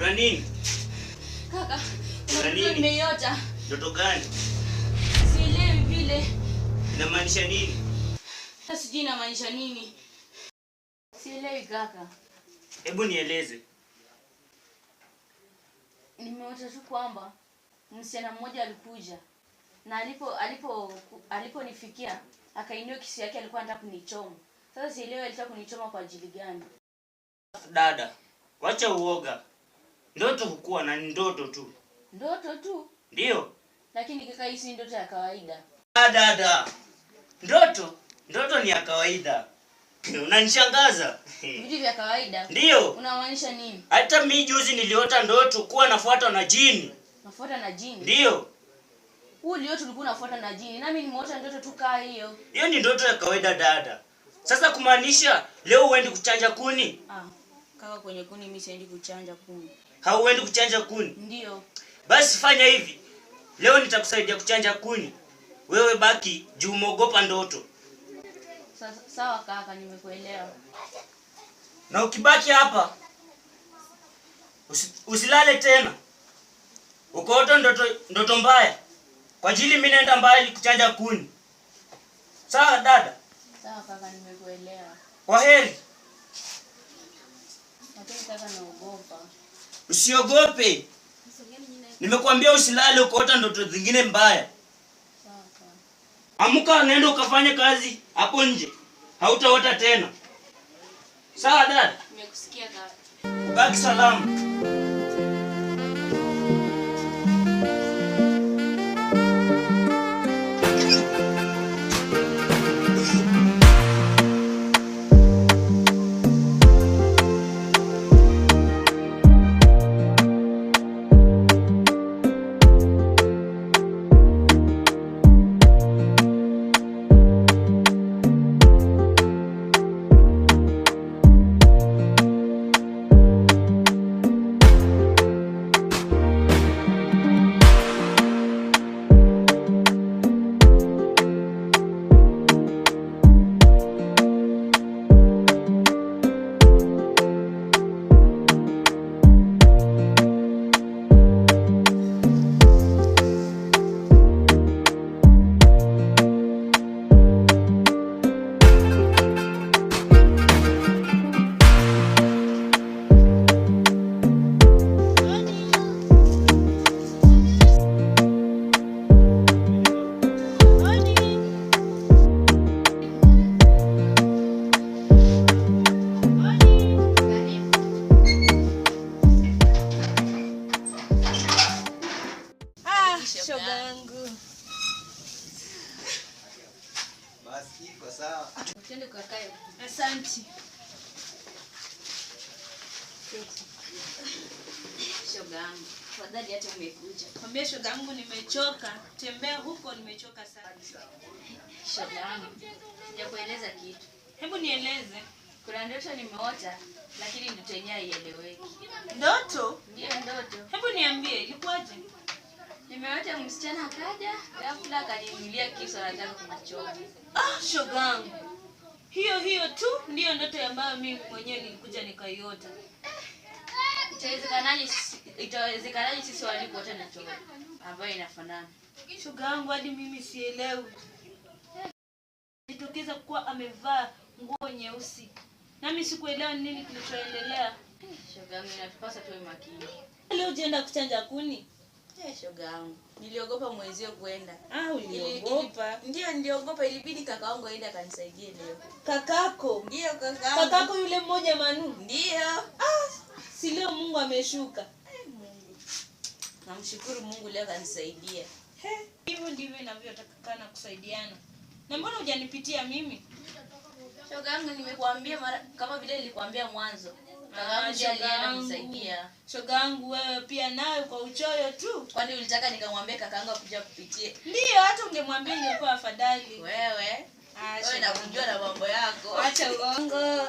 Kuna nini? Kaka, Kuna nini? Nimeiota. Ndoto gani? Sielewi vile. Inamaanisha nini? Sijui inamaanisha nini. Sielewi kaka. Hebu nieleze. Nimeota tu kwamba msichana mmoja alikuja na aliponifikia akainua kisu yake, alikuwa anataka kunichoma. Sasa sielewi alitaka kunichoma kwa ajili gani. Dada, wacha uoga. Ndoto hukua na ndoto tu. Ndoto tu? Ndio. Lakini kaka, hii si ndoto ya kawaida. Dada. Ndoto ni ya kawaida. Unanishangaza. Vitu vya kawaida? Ndio. Unamaanisha nini? Hata mimi juzi niliota ndoto kuwa nafuatwa na jini. Nafuata na jini? Ndio. Leo tulikuwa nafuata na jini. Nami nimeota ndoto tu kaa hiyo. Hiyo ni ndoto ya kawaida dada. Sasa kumaanisha leo uendi kuchanja kuni? Kaka, kwenye kuni mimi siendi kuchanja kuni. Hauendi kuchanja kuni? Ndio. Basi fanya hivi. Leo nitakusaidia kuchanja kuni. Wewe baki juu umeogopa ndoto. Sawa kaka, nimekuelewa. Na ukibaki hapa usilale tena. Ukoota ndoto mbaya. Kwa ajili mimi naenda mbali kuchanja kuni. Sawa dada? Sawa kaka, nimekuelewa. Kwaheri. Lakini kaka, naogopa. Usiogope. Nimekuambia usilale ukoota ndoto zingine mbaya. Sawa sawa. Amka nenda ukafanye kazi hapo nje. Hautaota tena. Sawa dada? Nimekusikia kaka. Ubaki salama. Shogangu. Basi iko sawa. Twende kakae. Asante. Shogangu, fadhali hata umekuja. Mwambie shogangu nimechoka. Tembea huko, nimechoka sana. Shogangu, sijakueleza kitu. Hebu nieleze. Kuna ndoto nimeota, lakini ndoto yenyewe haieleweki. Ndoto? Ndio ndoto. Hebu niambie, ilikuwaje? Nimeota msichana akaja, ghafla akaninulia kisu anataka kunichoma. Shogangu. Hiyo tu ndiyo ndoto ambayo mimi mwenyewe nilikuja nikaiota. Itawezekanaje sisi walipota ndoto ambayo inafanana? Shogangu, hadi mimi sielewi. Nitokeza kuwa amevaa nguo nyeusi. Nami sikuelewa nini kilichoendelea. Shogangu, inatupasa tuwe makini. Leo ujienda kuchanja kuni? Shogangu, niliogopa mwezio kwenda. Uliogopa? Ndio niliogopa, ilibidi kaka wangu aende akanisaidie leo. Kakako? Ndio kakaangu. Kakako yule mmoja Manu? Ndio. Si leo Mungu ameshuka. Mungu. Namshukuru Mungu leo kanisaidia. Hivyo ndivyo inavyotakikana kusaidiana. Na mbona hujanipitia mimi? Shogangu, nimekuambia kama vile nilikwambia mwanzo. Kakaangu ndiye alienda kunisaidia. Shogangu, wewe pia nawe kwa uchoyo tu. Kwani ulitaka nikamwambia kakaangu akuja kupitie? Ndio, hata ungemwambia ingekuwa afadhali. Wewe nakujua na mambo yako. Acha uongo.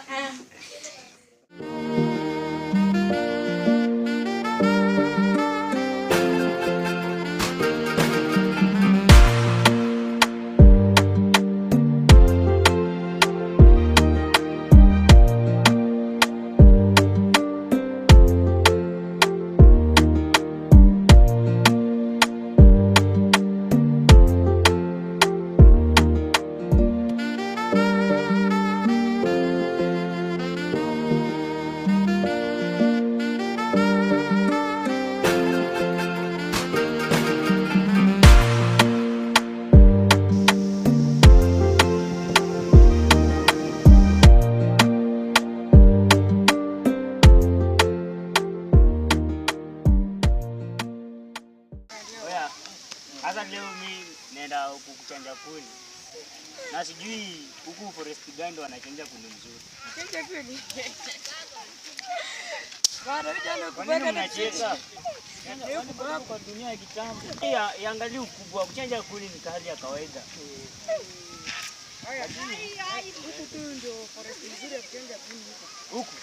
kuni. Na sijui huku forest gani wanachenja kuni mzuri. Chenja kuni. Bado vijana kubega tunacheza. Kwa dunia ya kitambo. Iangalie ukubwa, kuchenja kuni ni kazi ya kawaida. Huku tu ndio forest nzuri ya kuchenja kuni huko. Huku.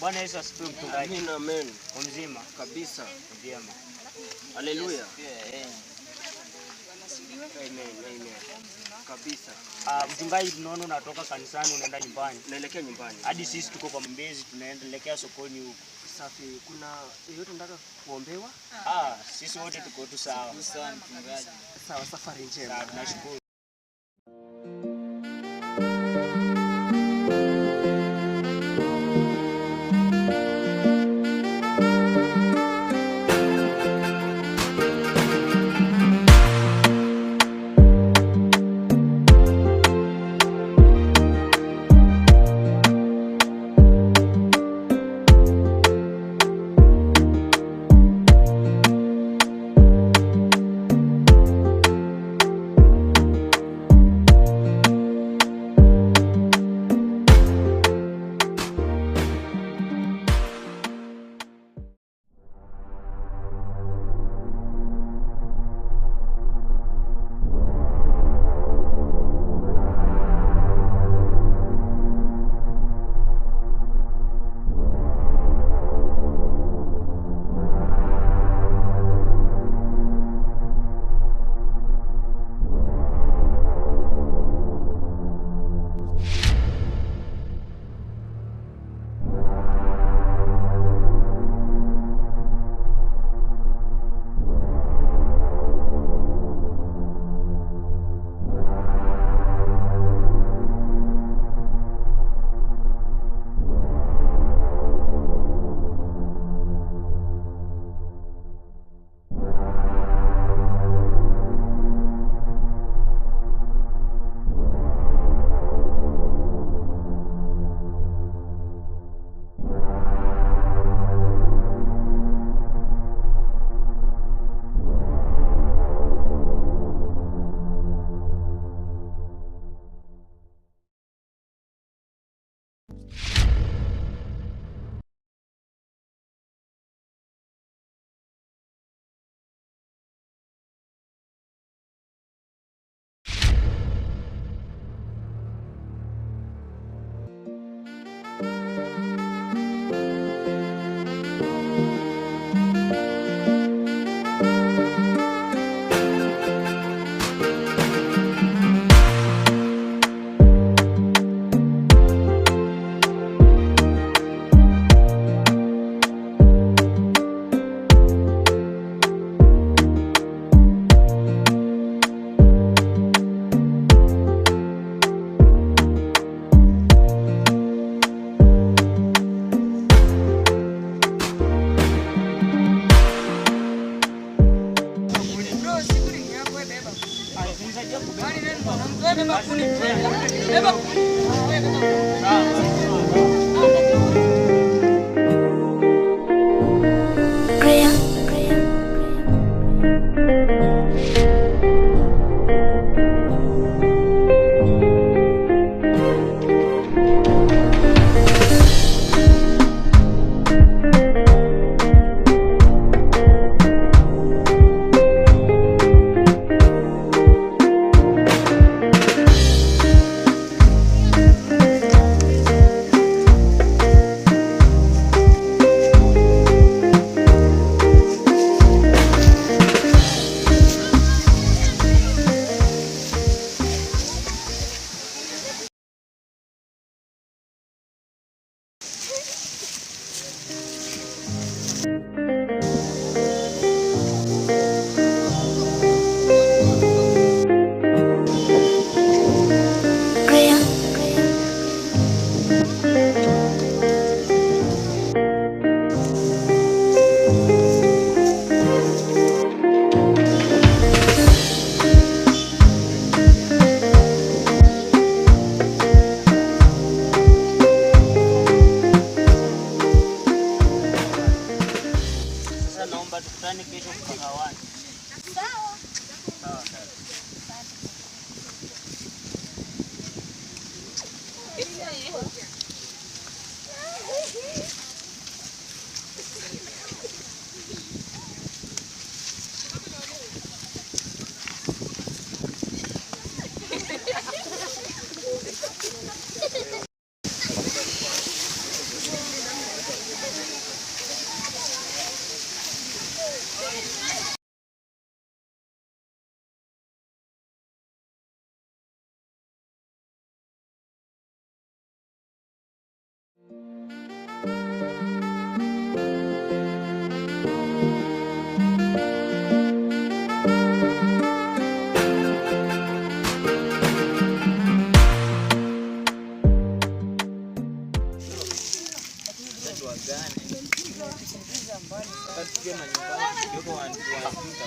Bwana Yesu asifiwe mchungaji. Amen, amen. Mzima Kabisa. vyema. Haleluya. Amen, amen. Kabisa. Mchungaji, tunaona unatoka kanisani unaenda nyumbani. Naelekea nyumbani. Hadi sisi tuko kwa Mbezi tunaendelea sokoni huko. Safi. Kuna yeyote nataka kuombewa? Sisi wote tuko tu sawa. Sana mchungaji. Sawa, safari njema. Sawa, tunashukuru.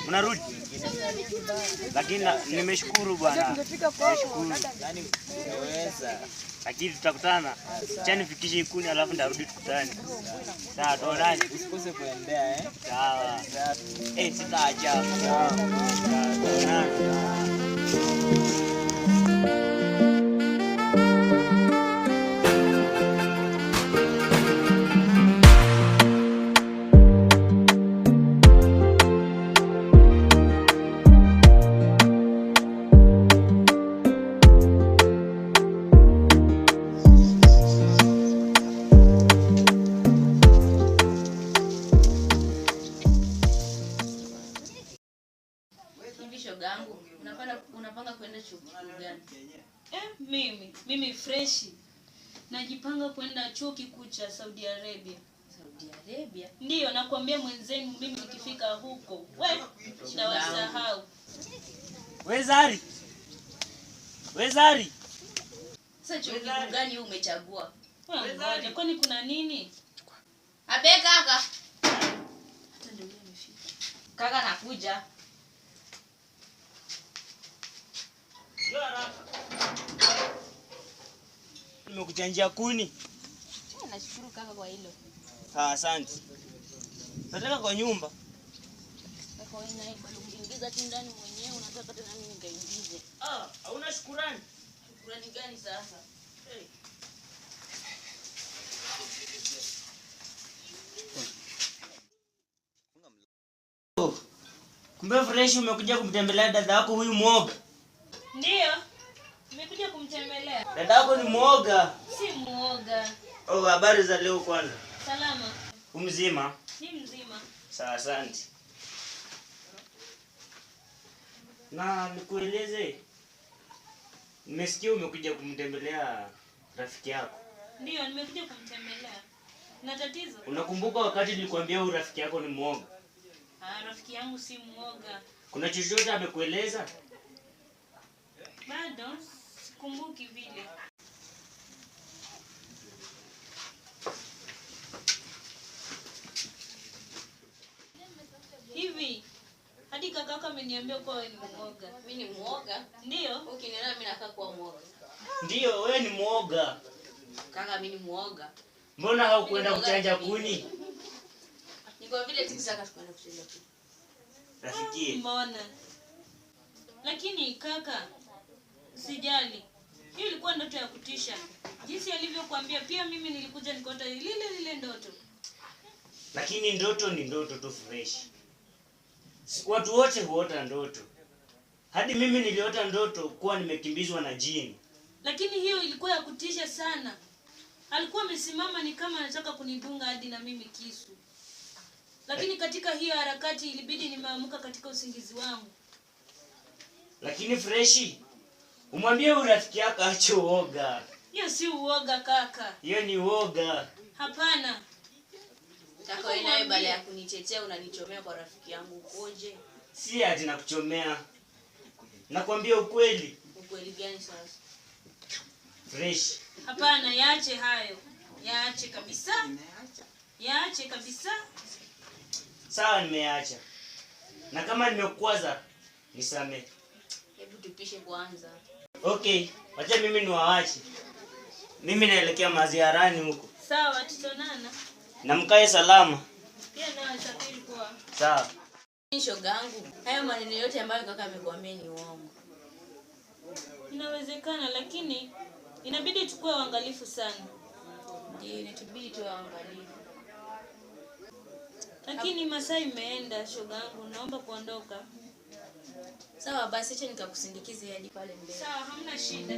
Mnarudi? Lakini nimeshukuru bwana. Nimeshukuru. Nani umeweza? Lakini tutakutana. Acha nifikishe ikuni alafu ndarudi tukutane. Sawa, tuonane. Usikose kuendea Sawa. Sitaacha. Sawa. Tuonane. Hivi shogangu, unapanga kwenda chuo kikuu gani? Mimi freshi. Najipanga kwenda chuo kikuu cha Saudi Arabia. Saudi Arabia? Ndiyo, nakwambia mwenzenu mimi nikifika huko. Sitawasahau. Wezari. Sasa chuo kikuu gani umechagua? Ngoja, kwani kuna nini? Abe kaka. Hata ndio amefika. Kaka nakuja. Nimekuchanjia kuni. Nashukuru kaka kwa hilo. Sawa, asante. Nataka kwa nyumba. Kaka wewe naye bado ukiingiza tu ndani mwenyewe unataka tena mimi nikaingize. Hauna shukrani. Shukrani gani sasa? Kumbe fresh umekuja kumtembelea dada yako huyu mwoga. Ndiyo. Nimekuja kumtembelea. Dada yako ni mwoga. Si muoga. Habari za leo kwanza? Salama. Mzima? Ni mzima. Sawa, asante. Na nikueleze, nimesikia umekuja kumtembelea rafiki yako. Ndiyo, nimekuja kumtembelea. Na tatizo? Unakumbuka wakati nilikwambia huyu rafiki yako ni mwoga? Rafiki yangu si muoga. Kuna chochote amekueleza? Bado sikumbuki vile. Hivi hadi kakako ameniambia kuwa wewe ni muoga. Mimi ni muoga? Ndiyo. Ukiniona mimi nakaa kuwa muoga. Ndiyo, wewe ni muoga. Kaka mimi ni muoga. Mbona haukwenda kuchanja kuni? Niko vile tikisaka kwenda kuchanja kuni. Rafiki. Mbona? Lakini kaka, sijali. Hiyo ilikuwa ndoto ya kutisha. Jinsi alivyokuambia pia mimi nilikuja nikaota lile ndoto. Lakini ndoto ni ndoto tu fresh. Watu wote huota ndoto. Hadi mimi niliota ndoto kuwa nimekimbizwa na jini. Lakini hiyo ilikuwa ya kutisha sana. Alikuwa amesimama ni kama anataka kunidunga hadi na mimi kisu. Lakini katika hiyo harakati ilibidi nimeamka katika usingizi wangu. Lakini freshi, umwambie urafiki yako aache uoga. Hiyo si uoga kaka. Hiyo ni uoga. Hapana. Kaka wewe naye bale ya kunichechea unanichomea kwa rafiki yangu ukoje? Si ati nakuchomea. Nakwambia ukweli. Ukweli gani sasa? Fresh. Hapana, yaache hayo. Yaache kabisa. Yaache kabisa. Sawa, nimeacha. Na kama nimekwaza, nisamee. Hebu tupishe kwanza. Okay, wacha mimi niwaache. Mimi naelekea maziarani huko. Sawa, tutonana. Na mkae salama. Pia na safiri kwa. Sawa. Shogangu, hayo maneno yote ambayo kaka amekuambia ni uongo. Inawezekana, lakini inabidi tukue waangalifu sana. Ndiyo, inatubidi tuwe waangalifu. Lakini masaa imeenda shogangu, naomba kuondoka. Sawa basi, acha nikakusindikize hadi pale mbele. Sawa, hamna shida.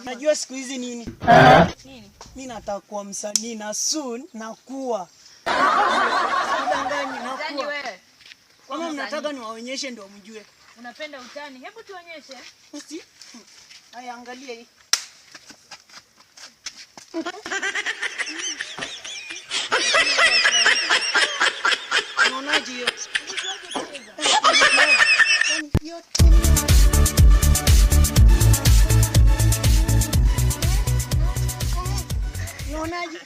Unajua siku hizi nini? Nini? Mimi nataka kuwa msanii na soon nakuwa. Udanganyi Msanii nakuwa. wewe. Kama mnataka niwaonyeshe ndio mjue. Unapenda utani. Hebu tuonyeshe. Usi? Haya angalia hii. Unaonaje hiyo? Unaonaje?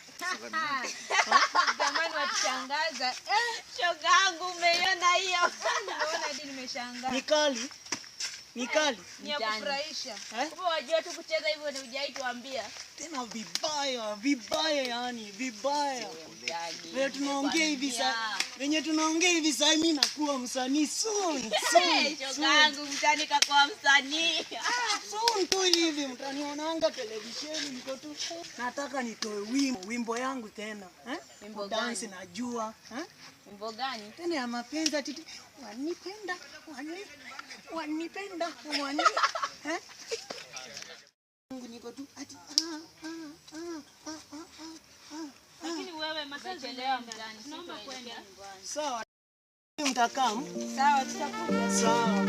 Jamani watushangaza. Shoga yangu umeiona hiyo? Naona hadi nimeshangaa. Ni kali. Ni kali. Ni ya kufurahisha. Eh? Kumbe wajua tu kucheza hivyo ni hujai tuambia. Tena vibaya yani, vibaya. Wewe tunaongea hivi sasa. Wenye tunaongea hivi sasa mimi nakuwa msanii soon. Shoga yangu mtani kakuwa msanii. Soon tu hivi mtanionanga televisheni niko tu. Nataka nitoe wimbo yangu tena, Wimbo dance gani? najua, Wimbo gani? tena ya mapenzi titi. Wanipenda, Mungu niko tu ati Lakini wewe masazi Chelewa mtani. Tunaomba kwenda. sawa. Mtakam? Sawa tutakuja. Sawa.